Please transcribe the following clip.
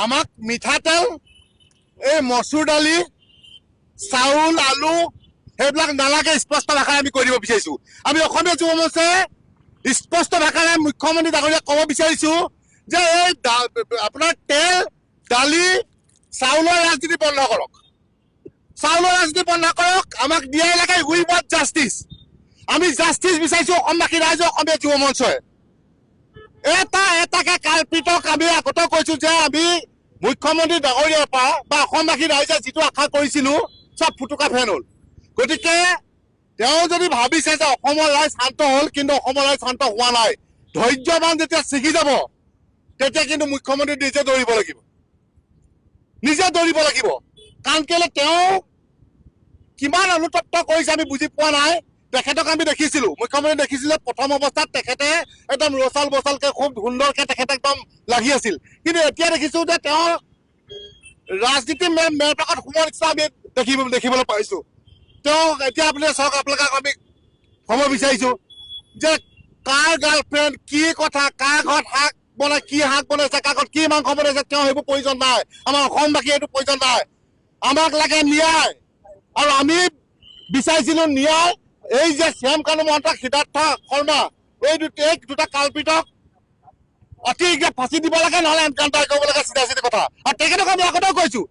আমাক মিঠাতেল, এই মচুৰ দালি, চাউল, আলু সেইবিলাক নালাগে, স্পষ্ট ভাষাৰে আমি কৈ দিব বিচাৰিছোঁ। আমি অসমীয়া যুৱ মৰ্চাই স্পষ্ট ভাষাৰে মুখ্যমন্ত্ৰী ডাঙৰীয়াক ক'ব বিচাৰিছোঁ যে এই আপোনাৰ তেল, দালি, চাউলৰ ৰাজনীতি বন্ধ কৰক। চাউলৰ ৰাজনীতি বন্ধ কৰক। আমাক ন্যায় লাগে। উই ৱান্ট জাষ্টিছ। আমি জাষ্টিছ বিচাৰিছোঁ অসমবাসী ৰাইজে, অসমীয়া যুৱ মৰ্চাই। এটাকে কাল্পিতক আমি আগতে কৈছোঁ যে আমি মুখ্যমন্ত্ৰী ডাঙৰীয়াৰ পৰা বা অসমবাসী ৰাইজে যিটো আশা কৰিছিলোঁ চব ফুটুকা ফেন হ'ল। গতিকে তেওঁ যদি ভাবিছে যে অসমৰ ৰাইজ শান্ত হ'ল, কিন্তু অসমৰ ৰাইজ শান্ত হোৱা নাই। ধৈৰ্যবান যেতিয়া ছিগি যাব তেতিয়া কিন্তু মুখ্যমন্ত্ৰী নিজে দৌৰিব লাগিব, নিজে দৌৰিব লাগিব। কাৰণ কেলে তেওঁ কিমান অনুতপ্ত কৰিছে আমি বুজি পোৱা নাই। তেখেতক আমি দেখিছিলোঁ, মুখ্যমন্ত্ৰী দেখিছিলোঁ প্ৰথম অৱস্থাত তেখেতে একদম ৰচাল বচালকৈ খুব সুন্দৰকৈ তেখেতে একদম লাগি আছিল। কিন্তু এতিয়া দেখিছোঁ যে তেওঁ ৰাজনীতি মেৰপাকত সোমোৱাৰ নিচিনা আমি দেখিবলৈ পাইছোঁ। তেওঁ এতিয়া আপুনি চাওক, আপোনালোকক আমি ক'ব বিচাৰিছোঁ যে কাৰ গাৰ্লফ্ৰেণ্ড, কি কথা, কাৰ ঘৰত শাক বনাই, কি শাক বনাইছে, কাৰ ঘৰত কি মাংস বনাইছে, তেওঁ সেইবোৰ প্ৰয়োজন নাই। আমাৰ অসমবাসী এইটো প্ৰয়োজন নাই। আমাক লাগে ন্যায়। আৰু আমি বিচাৰিছিলোঁ ন্যায়। এই যে শ্যাম কানু মহন্ত, সিদ্ধাৰ্থ শৰ্মা, এই দুটা কাল্পিতক অতি শীঘ্ৰে ফাঁচি দিব লাগে, নহ'লে এনকাউণ্টাৰ কৰিব লাগে। চিধা চিধি কথা। আৰু তেখেতক আমি আগতেও কৈছোঁ